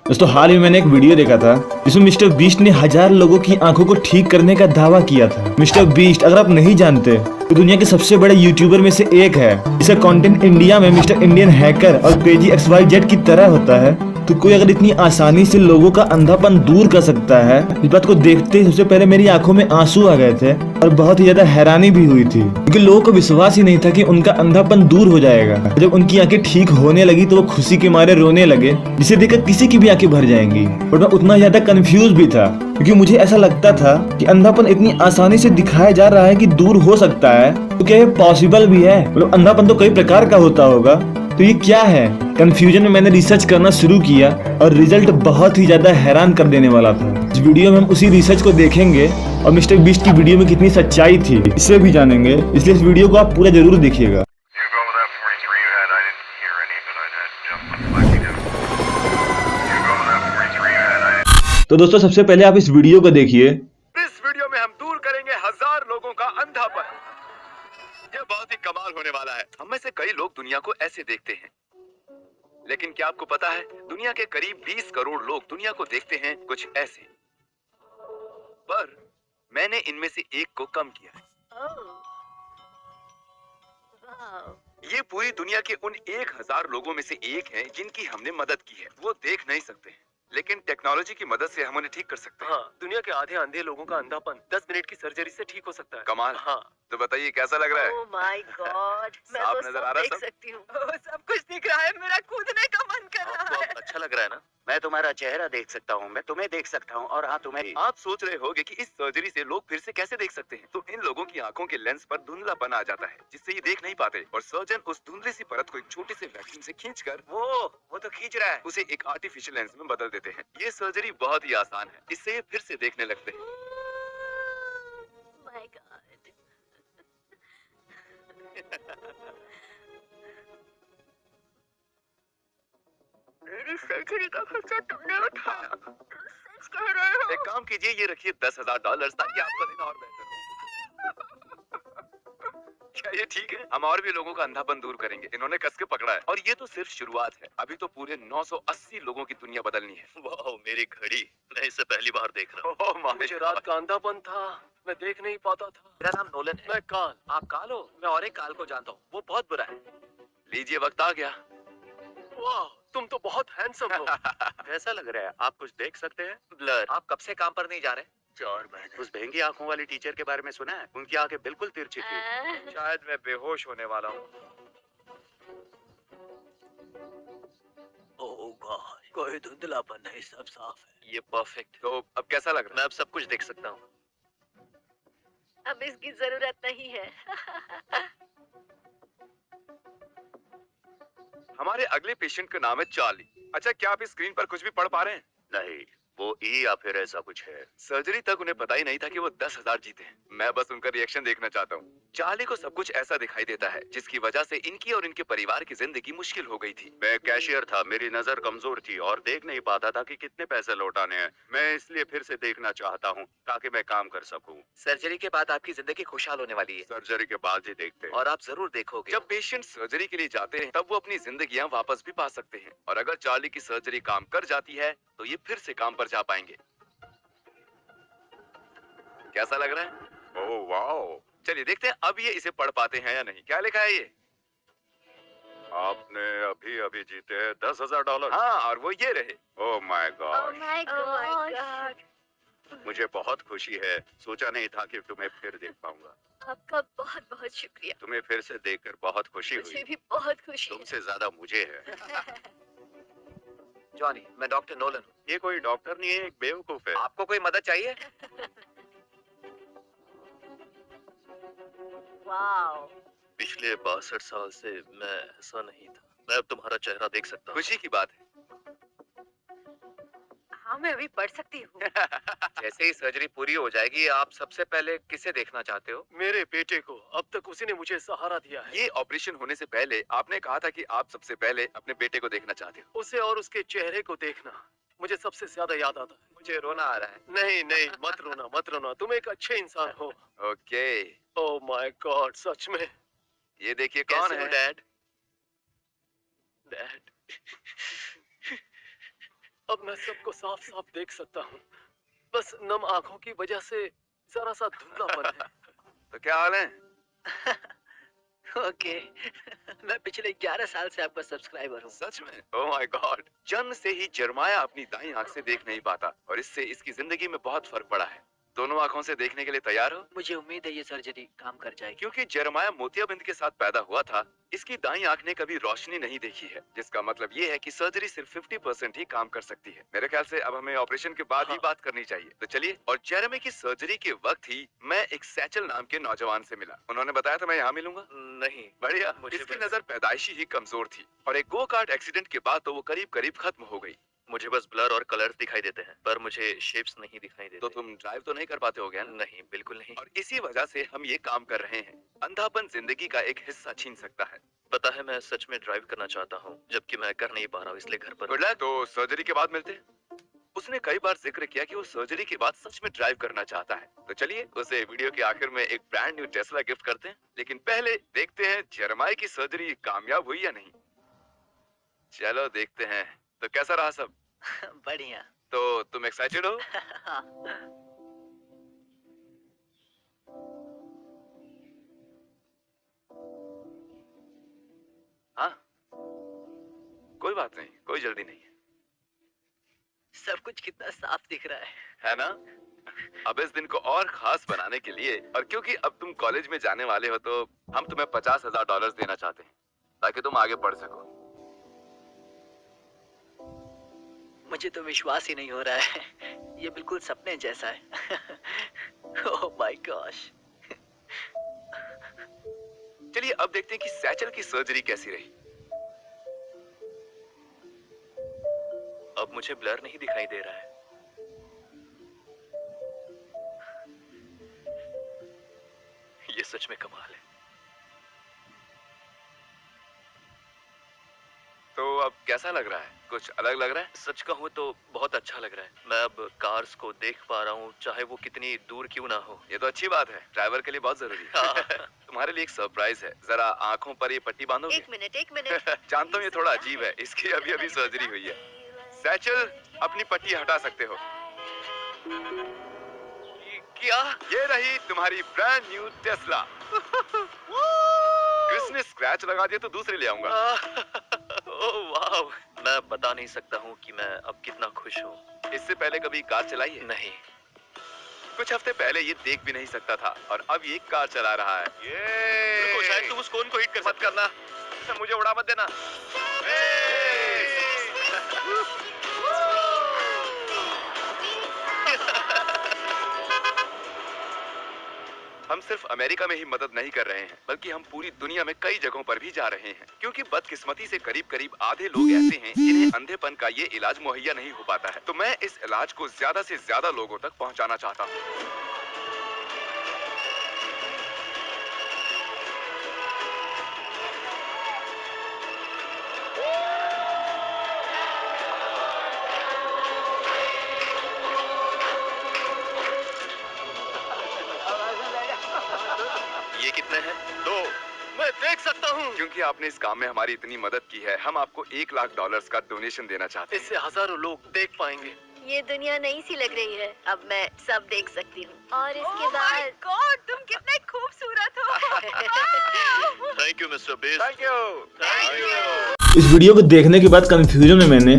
दोस्तों हाल ही में मैंने एक वीडियो देखा था जिसमें मिस्टर बीस्ट ने 1000 लोगों की आंखों को ठीक करने का दावा किया था। मिस्टर बीस्ट अगर आप नहीं जानते तो दुनिया के सबसे बड़े यूट्यूबर में से एक है। इसका कंटेंट इंडिया में मिस्टर इंडियन हैकर और क्रेजी XYZ की तरह होता है। तो कोई अगर इतनी आसानी से लोगों का अंधापन दूर कर सकता है, इस बात को देखते सबसे पहले मेरी आंखों में आंसू आ गए थे और बहुत ही ज्यादा हैरानी भी हुई थी, क्योंकि लोगों को विश्वास ही नहीं था कि उनका अंधापन दूर हो जाएगा। जब उनकी आंखें ठीक होने लगी तो वो खुशी के मारे रोने लगे, जिसे देखकर किसी की भी आंखें भर जाएंगी। और मैं उतना ज्यादा कंफ्यूज भी था, क्योंकि मुझे ऐसा लगता था कि अंधापन इतनी आसानी से दिखाया जा रहा है कि दूर हो सकता है, तो क्या ये पॉसिबल भी है? मतलब अंधापन तो कई प्रकार का होता होगा, तो ये क्या है? कंफ्यूजन में मैंने रिसर्च करना शुरू किया और रिजल्ट बहुत ही ज्यादा हैरान कर देने वाला था। इस वीडियो में हम उसी रिसर्च को देखेंगे और मिस्टर बीस्ट की वीडियो में कितनी सच्चाई थी इसे भी जानेंगे, इसलिए इस वीडियो को आप पूरा जरूर देखिएगा। तो दोस्तों सबसे पहले आप इस वीडियो को देखिए। इस वीडियो में हम दूर करेंगे 1000 लोगों का अंधापन। यह बहुत ही कमाल होने वाला है। हम में से कई लोग दुनिया को ऐसे देखते हैं, लेकिन क्या आपको पता है दुनिया के करीब 20 करोड़ लोग दुनिया को देखते हैं कुछ ऐसे। पर मैंने इनमें से एक को कम किया है। ये पूरी दुनिया के उन 1000 लोगों में से एक है जिनकी हमने मदद की है। वो देख नहीं सकते हैं, लेकिन टेक्नोलॉजी की मदद से हम उन्हें ठीक कर सकते हैं। हाँ, दुनिया के आधे अंधे लोगों का अंधापन 10 मिनट की सर्जरी से ठीक हो सकता है। कमाल। हाँ, तो बताइए कैसा लग रहा है? Oh my God, मैं साफ तो नजर सब आ रहा है देख सब? सकती हूँ। सब कुछ दिख रहा है, मेरा कूदने का मन कर रहा आपको है। अब अच्छा लग रहा है ना? मैं तुम्हारा चेहरा देख सकता हूँ, मैं तुम्हें देख सकता हूँ और हाँ तुम्हें। आप सोच रहे होंगे कि इस सर्जरी से लोग फिर से कैसे देख सकते हैं। तो इन लोगों की आंखों के लेंस पर धुंधलापन आ जाता है, जिससे ये देख नहीं पाते, और सर्जन उस धुंधली सी परत को एक छोटे से वैक्यूम से खींचकर वो तो खींच रहा है। उसे एक आर्टिफिशियल लेंस में बदल देते हैं। ये सर्जरी बहुत ही आसान है, इससे ये फिर से देखने लगते हैं। My God. मेरी सर्जरी का खर्चा तुमने उठाया, तुम सच कह रहे हो? एक काम कीजिए, ये रखिए $10,000 ताकि आपका दिन और बेहतर हो। क्या ये ठीक है? हम और भी लोगों का अंधापन दूर करेंगे। इन्होंने कस के पकड़ा है, और ये तो सिर्फ शुरुआत है। अभी तो पूरे 980 लोगों की दुनिया बदलनी है। वाह, मेरी घड़ी, मैं इसे पहली बार देख रहा हूँ। ओह माय मुझे गॉड। रात का अंधापन था, मैं देख नहीं पाता था। मेरा नाम नोलन है। मैं काल। आप काल हो? मैं और एक काल को जानता हूँ, वो बहुत बुरा है। लीजिए, वक्त आ गया। वाह, तुम तो बहुत हैंडसम हो। कैसा लग रहा है? आप कुछ देख सकते हैं? ब्लर। आप कब से काम पर नहीं जा रहे? 4 महीने। उस बहंगी आंखों वाली टीचर के बारे में सुना है? उनकी आंखें बिल्कुल तिरछी थी। शायद मैं बेहोश होने वाला हूँ। ओह गॉड, कोई धुंधलापन नहीं, सब साफ है। ये परफेक्ट। तो अब कैसा लग रहा मैं अब सब कुछ देख सकता हूँ। अब इसकी जरूरत नहीं है। हमारे अगले पेशेंट का नाम है चार्ली। अच्छा, क्या आप इस स्क्रीन पर कुछ भी पढ़ पा रहे हैं? नहीं, वो ई या फिर ऐसा कुछ है। सर्जरी तक उन्हें पता ही नहीं था कि वो 10,000 जीते हैं। मैं बस उनका रिएक्शन देखना चाहता हूँ। चार्ली को सब कुछ ऐसा दिखाई देता है जिसकी वजह से इनकी और इनके परिवार की जिंदगी मुश्किल हो गई थी। मैं कैशियर था, मेरी नजर कमजोर थी और देख नहीं पाता था कि कितने पैसे लौटाने हैं। मैं इसलिए फिर से देखना चाहता हूँ ताकि मैं काम कर सकूं। सर्जरी के बाद आपकी जिंदगी खुशहाल होने वाली है सर्जरी के बाद ही देखते हैं। और आप जरूर देखोगे। जब पेशेंट सर्जरी के लिए जाते हैं तब वो अपनी जिंदगियां वापस भी पा सकते हैं, और अगर चार्ली की सर्जरी काम कर जाती है तो ये फिर से काम पर जा पाएंगे। कैसा लग रहा है? Oh wow. चलिए देखते हैं अब ये इसे पढ़ पाते हैं या नहीं। क्या लिखा है ये? आपने अभी अभी जीते हैं $10,000। हाँ, और वो ये रहे। Oh my Oh God. my God. मुझे बहुत खुशी है, सोचा नहीं था कि तुम्हें फिर देख पाऊंगा। आपका बहुत बहुत शुक्रिया। तुम्हें फिर से देखकर बहुत खुशी मुझे हुई। भी बहुत खुशी है। तुमसे ज्यादा मुझे है। जॉनी, मैं डॉक्टर नोलन हूँ। ये कोई डॉक्टर नहीं है, एक बेवकूफ है। आपको कोई मदद चाहिए? वाओ। पिछले 62 साल से मैं ऐसा नहीं था। मैं अब तुम्हारा चेहरा देख सकता हूँ। खुशी की बात है। हाँ, मैं अभी पढ़ सकती हूँ। जैसे ही सर्जरी पूरी हो जाएगी, आप सबसे पहले किसे देखना चाहते हो? मेरे बेटे को। अब तक उसी ने मुझे सहारा दिया है। ये ऑपरेशन होने से पहले आपने कहा था कि आप सबसे पहले अपने बेटे को देखना चाहते हो। उसे और उसके चेहरे को देखना मुझे सबसे ज्यादा याद आता है। मुझे रोना आ रहा है। नहीं नहीं, मत रोना मत रोना, तुम एक अच्छे इंसान हो। ओके, ओह माय गॉड, सच में। ये देखिए कौन कैसे हो है? डैड? डैड, अब मैं सबको साफ साफ देख सकता हूँ। बस नम आंखों की वजह से जरा सा धुंधलापन है। तो क्या हाल है? ओके मैं पिछले 11 साल से आपका सब्सक्राइबर हूँ। सच में? Oh my God. जन्म से ही जरमाया अपनी दाईं आंख से देख नहीं पाता और इससे इसकी जिंदगी में बहुत फर्क पड़ा है। दोनों आंखों से देखने के लिए तैयार हो? मुझे उम्मीद है ये सर्जरी काम कर जाएगी। क्योंकि जरमाया मोतियाबिंद के साथ पैदा हुआ था, इसकी दाईं आंख ने कभी रोशनी नहीं देखी है, जिसका मतलब ये है कि सर्जरी सिर्फ 50% ही काम कर सकती है। मेरे ख्याल से अब हमें ऑपरेशन के बाद ही बात करनी चाहिए। तो चलिए। और जेरेमी की सर्जरी के वक्त ही मैं एक सैचल नाम के नौजवान से मिला। उन्होंने बताया था मैं यहाँ मिलूंगा। नहीं, बढ़िया। मुझे इसकी बस- नजर पैदाइशी ही कमजोर थी और एक गो कार्ट एक्सीडेंट के बाद तो वो करीब करीब खत्म हो गई। मुझे बस ब्लर और कलर्स दिखाई देते हैं, पर मुझे शेप्स नहीं दिखाई देते। तो तुम ड्राइव तो नहीं कर पाते हो गया ना? नहीं, बिल्कुल नहीं। और इसी वजह से हम ये काम कर रहे हैं। अंधापन जिंदगी का एक हिस्सा छीन सकता है। पता है, मैं सच में ड्राइव करना चाहता हूँ, जबकि मैं कर नहीं पा रहा हूँ, इसलिए घर पर। Good luck. तो सर्जरी के बाद मिलते हैं। उसने कई बार जिक्र किया कि वो सर्जरी के बाद सच में ड्राइव करना चाहता है। तो चलिए उसे वीडियो के आखिर में एक ब्रांड न्यू टेस्ला गिफ्ट करते हैं। लेकिन पहले देखते हैं जेरेमाया की सर्जरी कामयाब हुई या नहीं। चलो देखते हैं। तो कैसा रहा सब? बढ़िया। तो तुम एक्साइटेड हो? हाँ, कोई बात नहीं, कोई जल्दी नहीं है। सब कुछ कितना साफ दिख रहा है। है ना? अब इस दिन को और खास बनाने के लिए और क्योंकि अब तुम कॉलेज में जाने वाले हो तो हम तुम्हें $50,000 देना चाहते हैं ताकि तुम आगे पढ़ सको। मुझे तो विश्वास ही नहीं हो रहा है। ये बिल्कुल सपने जैसा है। Oh my gosh. चलिए अब देखते हैं कि सैचल की सर्जरी कैसी रही। अब मुझे ब्लर नहीं दिखाई दे रहा है। ये सच में कमाल है। तो अब कैसा लग रहा है? कुछ अलग लग रहा है? सच कहूँ तो बहुत अच्छा लग रहा है। मैं अब कार्स को देख पा रहा हूँ, चाहे वो कितनी दूर क्यों ना हो। ये तो अच्छी बात है, ड्राइवर के लिए बहुत जरूरी है। तुम्हारे लिए एक सरप्राइज है। जरा आंखों पर ये पट्टी बांधोगे? एक मिनट जानता हूँ ये थोड़ा अजीब है, इसकी अभी अभी सर्जरी हुई है। सैचल अपनी पट्टी हटा सकते हो। क्या? ये रही तुम्हारी ब्रांड न्यू टेस्ला। क्रिस ने स्क्रैच लगा दिया तो दूसरे ले आऊंगा। ओह वाह, मैं बता नहीं सकता हूँ कि मैं अब कितना खुश हूँ। इससे पहले कभी कार चलाई है? नहीं। कुछ हफ्ते पहले ये देख भी नहीं सकता था और अब ये कार चला रहा है। रुको, शायद तुम उस कोन को हिट कर मत करना, मुझे उड़ा मत देना। हम सिर्फ अमेरिका में ही मदद नहीं कर रहे हैं, बल्कि हम पूरी दुनिया में कई जगहों पर भी जा रहे हैं, क्योंकि बदकिस्मती से करीब करीब आधे लोग ऐसे हैं जिन्हें अंधेपन का ये इलाज मुहैया नहीं हो पाता है। तो मैं इस इलाज को ज्यादा से ज्यादा लोगों तक पहुंचाना चाहता हूँ। ये कितने हैं? 2। मैं देख सकता हूँ। क्योंकि आपने इस काम में हमारी इतनी मदद की है, हम आपको $1,00,000 का डोनेशन देना चाहते हैं। इससे हजारों लोग देख पाएंगे। ये दुनिया नई सी लग रही है। अब मैं सब देख सकती हूँ। और इसके बाद गॉड, तुम कितने खूबसूरत हो। Thank you mister base. Thank you. इस वीडियो को देखने के बाद कंफ्यूजन में मैंने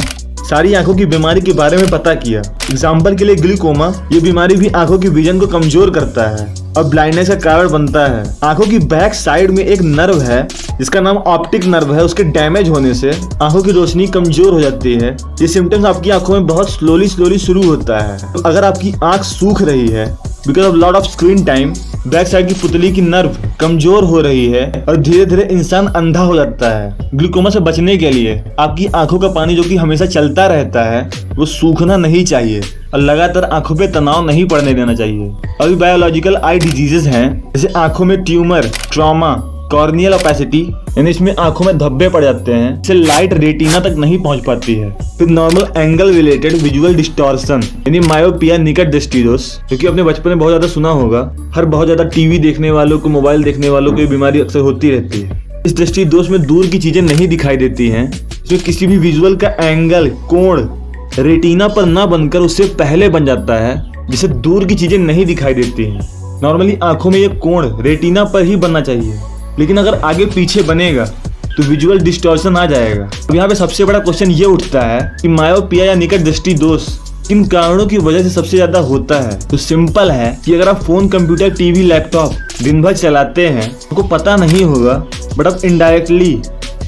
सारी आंखों की बीमारी के बारे में पता किया। एग्जाम्पल के लिए ग्लूकोमा, ये बीमारी भी आंखों की विजन को कमजोर करता है और ब्लाइंडनेस का कारण बनता है। आंखों की बैक साइड में एक नर्व है जिसका नाम ऑप्टिक नर्व है। उसके डैमेज होने से आंखों की रोशनी कमजोर हो जाती है। ये सिम्टम्स आपकी आंखों में बहुत स्लोली शुरू होता है। तो अगर आपकी आंख सूख रही है because of lot of screen time, back side की पुतली की नर्व कमजोर हो रही है और धीरे धीरे इंसान अंधा हो जाता है। ग्लूकोमा से बचने के लिए आपकी आंखों का पानी जो कि हमेशा चलता रहता है वो सूखना नहीं चाहिए और लगातार आंखों पे तनाव नहीं पड़ने देना चाहिए। अभी बायोलॉजिकल आई डिजीजेस हैं जैसे आंखों में ट्यूमर, ट्रॉमा, कॉर्नियल ओपेसिटी, यानी इसमें आंखों में धब्बे पड़ जाते हैं, इससे लाइट रेटिना तक नहीं पहुंच पाती है। फिर normal angle related visual distortion यानी मायोपिया, निकट दृष्टि दोष, क्योंकि आपने बचपन में बहुत ज्यादा सुना होगा, हर बहुत ज्यादा टीवी देखने वालों को, मोबाइल देखने वालों को ये बीमारी अक्सर होती रहती है। इस दृष्टि दोष में दूर की चीजें नहीं दिखाई देती हैं। इसमें किसी भी विजुअल का एंगल, कोण रेटिना पर ना बनकर उससे पहले बन जाता है, जिससे दूर की चीजें नहीं दिखाई देती हैं। नॉर्मली आंखों में ये कोण रेटिना पर ही बनना चाहिए, लेकिन अगर आगे पीछे बनेगा तो विजुअल डिस्टॉर्शन आ जाएगा। अब यहाँ पे सबसे बड़ा क्वेश्चन ये उठता है कि मायोपिया या निकट दृष्टि दोष किन कारणों की वजह से सबसे ज्यादा होता है। तो सिंपल है कि अगर आप फोन, कंप्यूटर, टीवी, लैपटॉप दिन भर चलाते हैं, आपको पता नहीं होगा, बट आप इनडायरेक्टली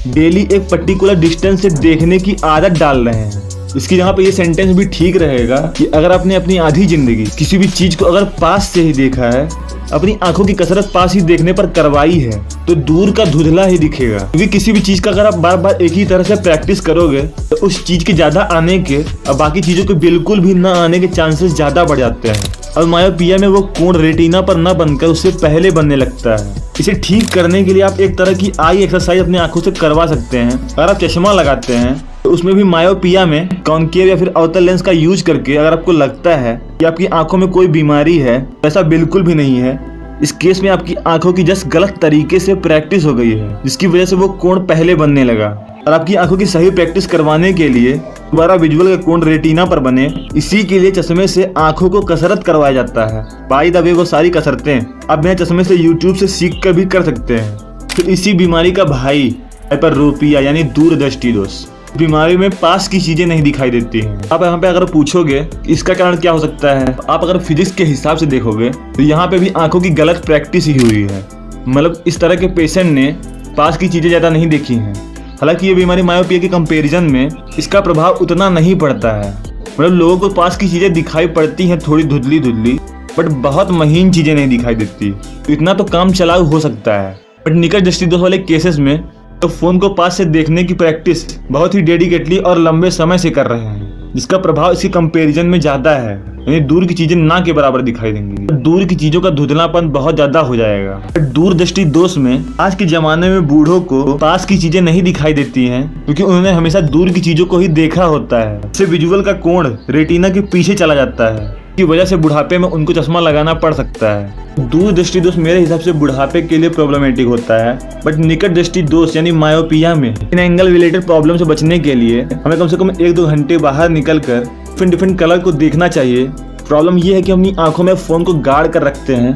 डेली एक पर्टिकुलर डिस्टेंस से देखने की आदत डाल रहे हैं। इसकी जगह पे ये सेंटेंस भी ठीक रहेगा कि अगर आपने अपनी आधी जिंदगी किसी भी चीज को अगर पास से ही देखा है, अपनी आंखों की कसरत पास ही देखने पर करवाई है, तो दूर का धुंधला ही दिखेगा। क्योंकि किसी भी चीज का अगर आप बार बार एक ही तरह से प्रैक्टिस करोगे तो उस चीज के ज्यादा आने के और बाकी चीजों के बिल्कुल भी ना आने के चांसेस ज्यादा बढ़ जाते हैं। और मायोपिया में वो कोण रेटिना पर न बनकर उससे पहले बनने लगता है। इसे ठीक करने के लिए आप एक तरह की आई एक्सरसाइज अपनी आंखों से करवा सकते हैं। अगर आप चश्मा लगाते हैं तो उसमें भी मायोपिया में कॉन्केव या फिर अवतल लेंस का यूज करके अगर आपको लगता है कि आपकी आंखों में कोई बीमारी है, ऐसा बिल्कुल भी नहीं है। इस केस में आपकी आंखों की जस्ट गलत तरीके से प्रैक्टिस हो गई है, जिसकी वजह से वो कोण पहले बनने लगा। और आपकी आंखों की सही प्रैक्टिस करवाने के लिए दोबारा विजुअल का कोण रेटिना पर बने, इसी के लिए चश्मे से आंखों को कसरत करवाया जाता है। बाय द वे वो सारी कसरतें आप बिना चश्मे से यूट्यूब से सीख कर भी कर सकते हैं। तो इसी बीमारी का भाई हाइपरोपिया यानी दूरदृष्टि दोष। बीमारी में पास की चीजें नहीं दिखाई देती हैं। आप यहाँ पे अगर पूछोगे इसका कारण क्या हो सकता है, आप अगर फिजिक्स के हिसाब से देखोगे तो यहाँ पे भी आंखों की गलत प्रैक्टिस ही हुई है। मतलब इस तरह के पेशेंट ने पास की चीजें ज्यादा नहीं देखी हैं। हालांकि ये बीमारी मायोपिया के कंपैरिजन में इसका प्रभाव उतना नहीं पड़ता है। मतलब लोगों को पास की चीजें दिखाई पड़ती हैं थोड़ी धुंधली धुंधली, बट बहुत महीन चीजें नहीं दिखाई देती। तो इतना तो काम चलाऊ हो सकता है। बट निकट दृष्टि दोष वाले केसेस में तो फोन को पास से देखने की प्रैक्टिस बहुत ही डेडिकेटली और लंबे समय से कर रहे हैं, जिसका प्रभाव इसके कंपैरिजन में ज्यादा है। यानी दूर की चीजें ना के बराबर दिखाई देंगी, दूर की चीजों का धुंधलापन बहुत ज्यादा हो जाएगा। दूरदृष्टि दोष में आज के जमाने में बूढ़ों को पास की चीजें नहीं दिखाई देती हैं, क्योंकि उन्होंने हमेशा दूर की चीजों को ही देखा होता है। इससे विजुअल का कोण रेटिना के पीछे चला जाता है, की वजह से बुढ़ापे में उनको चश्मा लगाना पड़ सकता है। दूरदृष्टि दोष मेरे हिसाब से बुढ़ापे के लिए प्रॉब्लमेटिक होता है, बट निकट दृष्टि दोष यानी मायोपिया में इन एंगल रिलेटेड प्रॉब्लम से बचने के लिए हमें कम से कम 1-2 घंटे बाहर निकलकर डिफरेंट कलर को देखना चाहिए। प्रॉब्लम ये है कि हम अपनी आंखों में फोन को गाड़ कर रखते हैं,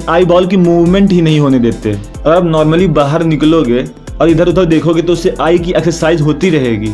आई बॉल की मूवमेंट ही नहीं होने देते। और आप नॉर्मली बाहर निकलोगे और इधर उधर देखोगे तो उससे आई की एक्सरसाइज होती रहेगी।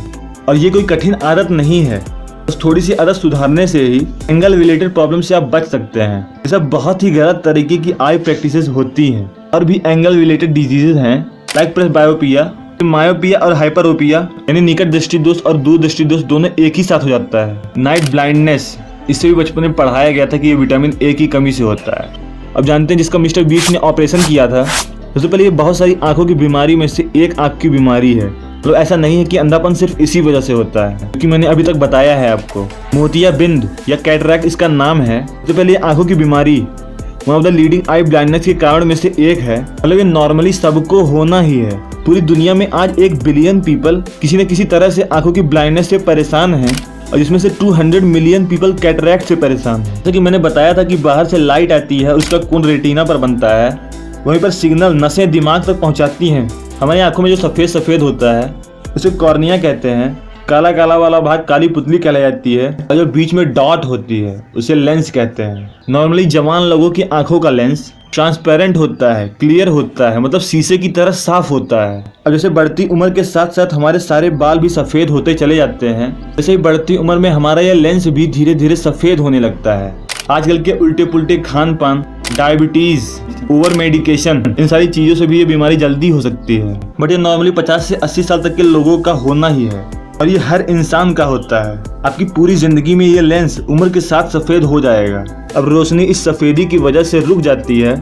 और ये कोई कठिन आदत नहीं है, बस थोड़ी सी आदत सुधारने से ही एंगल रिलेटेड प्रॉब्लम से आप बच सकते हैं। ये सब बहुत ही गलत तरीके की आई प्रैक्टिसेस होती हैं। और भी एंगल रिलेटेड डिजीजेस हैं लाइक प्रेसबायोपिया, मायोपिया और हाइपरोपिया यानी निकट दृष्टि दोष और दूरदृष्टि दोष दोनों एक ही साथ हो जाता है। नाइट ब्लाइंडनेस, इससे भी बचपन में पढ़ाया गया था कि ये विटामिन ए की कमी से होता है। अब जानते हैं जिसका मिस्टर बीस्ट ने ऑपरेशन किया था, सबसे पहले ये बहुत सारी आंखों की बीमारी में से एक आंख की बीमारी है। तो ऐसा नहीं है कि अंधापन सिर्फ इसी वजह से होता है, क्योंकि मैंने अभी तक बताया है आपको। मोतियाबिंद या कैटरैक्ट इसका नाम है। तो पहले ये आंखों की बीमारी one of the leading I blindness के कारण में से एक है। मतलब ये नॉर्मली सबको होना ही है। पूरी दुनिया में आज 1 बिलियन पीपल किसी न किसी तरह से आंखों की ब्लाइंडनेस से परेशान हैं, और जिसमें से 200 मिलियन पीपल कैटरैक्ट से परेशान हैं। जैसे कि मैंने बताया था कि बाहर से लाइट आती है, उसका कोण रेटिना पर बनता है, वहीं पर सिग्नल नसें दिमाग तक पहुंचाती हैं। हमारी आंखों में जो सफ़ेद सफ़ेद होता है उसे कॉर्निया कहते हैं। काला काला वाला भाग काली पुतली कहलाई जाती है, और जो बीच में डॉट होती है उसे लेंस कहते हैं। नॉर्मली जवान लोगों की आंखों का लेंस ट्रांसपेरेंट होता है, क्लियर होता है, मतलब शीशे की तरह साफ होता है। अब जैसे बढ़ती उम्र के साथ साथ हमारे सारे बाल भी सफ़ेद होते चले जाते हैं, वैसे ही बढ़ती उम्र में हमारा यह लेंस भी धीरे धीरे सफ़ेद होने लगता है। आजकल के उल्टे पुल्टे खान पान, डायबिटीज, ओवर मेडिकेशन, इन सारी चीज़ों से भी ये बीमारी जल्दी हो सकती है। बट ये नॉर्मली 50 से 80 साल तक के लोगों का होना ही है, और ये हर इंसान का होता है। आपकी पूरी जिंदगी में ये लेंस उम्र के साथ सफ़ेद हो जाएगा। अब रोशनी इस सफ़ेदी की वजह से रुक जाती है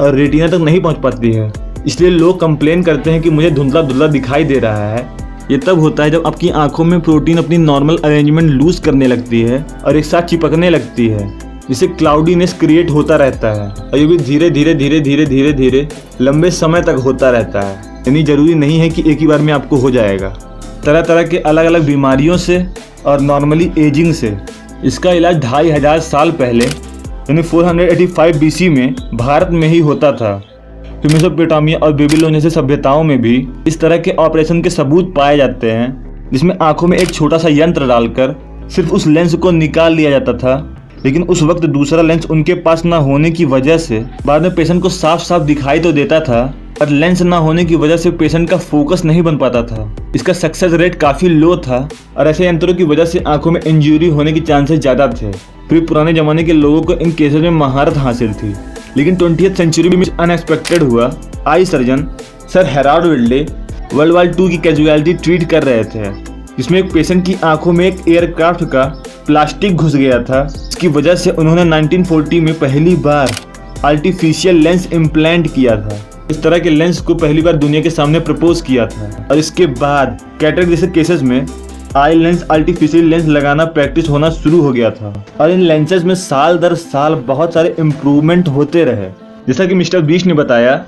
और रेटिना तक नहीं पहुंच पाती है, इसलिए लोग कंप्लेन करते हैं कि मुझे धुंधला धुंधला दिखाई दे रहा है। ये तब होता है जब आपकी आंखों में प्रोटीन अपनी नॉर्मल अरेंजमेंट लूज करने लगती है और एक साथ चिपकने लगती है, जिससे क्लाउडीनेस क्रिएट होता रहता है। और ये भी धीरे धीरे धीरे धीरे धीरे धीरे लंबे समय तक होता रहता है। यानी जरूरी नहीं है कि एक ही बार में आपको हो जाएगा। तरह तरह के अलग अलग बीमारियों से और नॉर्मली एजिंग से इसका इलाज 2500 साल पहले यानी 485 BC में भारत में ही होता था। तो मेसोपोटामिया और बेबीलोन जैसे सभ्यताओं में भी इस तरह के ऑपरेशन के सबूत पाए जाते हैं, जिसमें आंखों में एक छोटा सा यंत्र डालकर सिर्फ उस लेंस को निकाल लिया जाता था, लेकिन उस वक्त दूसरा लेंस उनके पास ना होने की वजह से बाद में पेशेंट को साफ साफ दिखाई तो देता था, और लेंस ना होने की वजह से पेशेंट का फोकस नहीं बन पाता था। इसका सक्सेस रेट काफ़ी लो था और ऐसे यंत्रों की वजह से आंखों में इंजरी होने के चांसेस ज़्यादा थे। फिर पुराने ज़माने के लोगों को इन केसेस में महारत हासिल थी। लेकिन 20th सेंचुरी में अनएक्सपेक्टेड हुआ। Eye surgeon sir Herald Velde world war 2 की कैजुअलिटी ट्रीट कर रहे थे, जिसमें एक पेशेंट की आंखों में एक एयरक्राफ्ट का प्लास्टिक घुस गया था। इसकी वजह से उन्होंने 1940 में पहली बार आर्टिफिशियल लेंस इम्प्लांट किया था। इस तरह के लेंस को पहली बार दुनिया के सामने प्रपोज किया था, और इसके बाद कैटरेक्ट जैसे केसेस में आई लेंस आर्टिफिशियल लेंस लगाना प्रैक्टिस होना शुरू हो गया था। और इन लेंसेज में साल दर साल बहुत सारे इम्प्रूवमेंट होते रहे। जैसा कि मिस्टर बीस्ट ने बताया,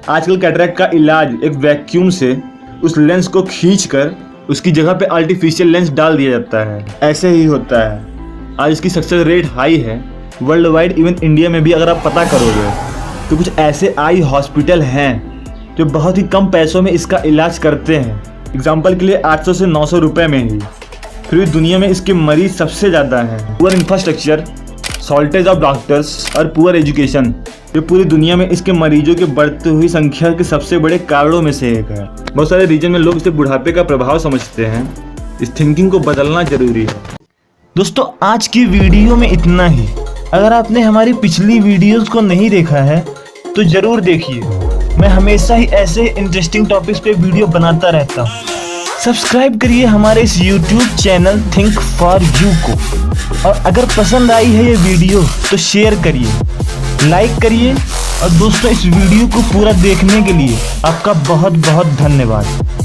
आजकल कैटरेक्ट का इलाज एक वैक्यूम से उस लेंस को खींचकर उसकी जगह पे आर्टिफिशियल लेंस डाल दिया जाता है। ऐसे ही होता है। आज इसकी सक्सेस रेट हाई है वर्ल्ड वाइड। इवन इंडिया में भी अगर आप पता करोगे तो कुछ ऐसे आई हॉस्पिटल हैं जो बहुत ही कम पैसों में इसका इलाज करते हैं। एग्जाम्पल के लिए 800 से 900 रुपये में ही। फिर भी दुनिया में इसके मरीज सबसे ज़्यादा हैं। Poor infrastructure, shortage of doctors और पुअर एजुकेशन, ये पूरी दुनिया में इसके मरीजों की बढ़ती हुई संख्या के सबसे बड़े कारणों में से एक है। बहुत सारे रीजन में लोग इसे बुढ़ापे का प्रभाव समझते हैं। इस थिंकिंग को बदलना जरूरी है। दोस्तों, आज की वीडियो में इतना ही। अगर आपने हमारी पिछली वीडियोस को नहीं देखा है तो जरूर देखिए। मैं हमेशा ही ऐसे इंटरेस्टिंग टॉपिक्स पे वीडियो बनाता रहता हूँ। सब्सक्राइब करिए हमारे इस YouTube channel think for you को, और अगर पसंद आई है ये वीडियो तो शेयर करिए, लाइक करिए, और दोस्तों इस वीडियो को पूरा देखने के लिए आपका बहुत बहुत धन्यवाद।